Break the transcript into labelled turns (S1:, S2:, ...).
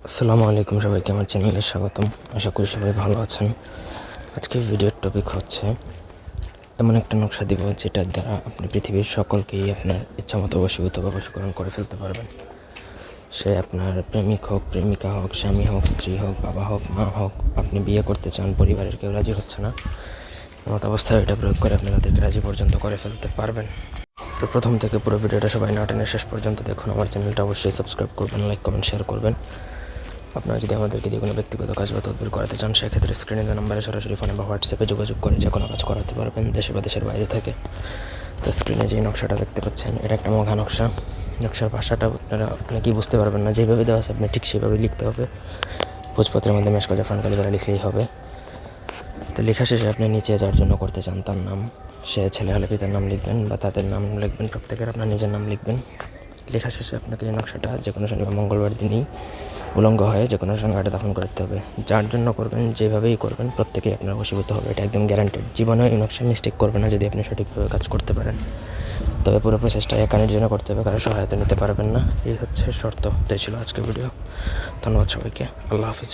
S1: আসসালামু আলাইকুম, সবাইকে আমার চ্যানেলে স্বাগতম। আশা করি সবাই ভালো আছেন। আজকের ভিডিওর টপিক হচ্ছে এমন একটা নকশা দিব যেটার দ্বারা আপনি পৃথিবীর সকলকেই আপনার ইচ্ছামতো বশীভূত বা বশীকরণ করে ফেলতে পারবেন। সে আপনার প্রেমিক হোক, প্রেমিকা হোক, স্বামী হোক, স্ত্রী হোক, বাবা হোক, মা হোক। আপনি বিয়ে করতে চান, পরিবারের কেউ রাজি হচ্ছে না, এমত অবস্থায় এটা প্রয়োগ করে আপনি তাদেরকে রাজি পর্যন্ত করে ফেলতে পারবেন। তো প্রথম থেকে পুরো ভিডিওটা সবাই না টেনে শেষ পর্যন্ত দেখুন। আমার চ্যানেলটা অবশ্যই সাবস্ক্রাইব করবেন, লাইক কমেন্ট শেয়ার করবেন। আপনারা যদি আমাদেরকে দিয়ে কোনো ব্যক্তিগত কাজ বা তদবির করাতে চান, সেক্ষেত্রে স্ক্রিনে দেওয়া নাম্বারে সরাসরি ফোনে বা হোয়াটসঅ্যাপে যোগাযোগ করে যে কোনো কাজ করাতে পারবেন, দেশে বা দেশের বাইরে থেকে। তো স্ক্রিনে যে নকশাটা দেখতে পাচ্ছেন, এটা একটা মঘা নকশা। নকশার ভাষাটা আপনারা অনেকেই বুঝতে পারবেন না, যেভাবে দেওয়া আছে আপনি ঠিক সেভাবেই লিখতে হবে। ভোজপত্রের মধ্যে মেশকা জাফরান কালি দ্বারা লিখলেই হবে। তো লেখা শেষে আপনি নিচে যার জন্য করতে চান তার নাম, সে ছেলে হলে পিতার নাম লিখবেন বা তাদের নাম লিখবেন, প্রত্যেকের আপনার নিজের নাম লিখবেন। লেখা শেষে আপনাকে এই নকশাটা যে কোনো শনিবার মঙ্গলবার দিনই উলঙ্গ হয়ে যে কোনো ঘাটে দাফন করতে হবে। যার জন্য করবেন, যেভাবেই করবেন, প্রত্যেকেই আপনার বশীভূত হবে, এটা একদম গ্যারান্টেড। জীবনে এই নকশা মিস্টেক করবে না যদি আপনি সঠিকভাবে কাজ করতে পারেন। তবে পুরো প্রসেসটা একানের জন্য করতে হবে, কারো সহায়তা নিতে পারবেন না, এই হচ্ছে শর্ত। তাই ছিল আজকের ভিডিও। ধন্যবাদ সবাইকে, আল্লাহ হাফিজ।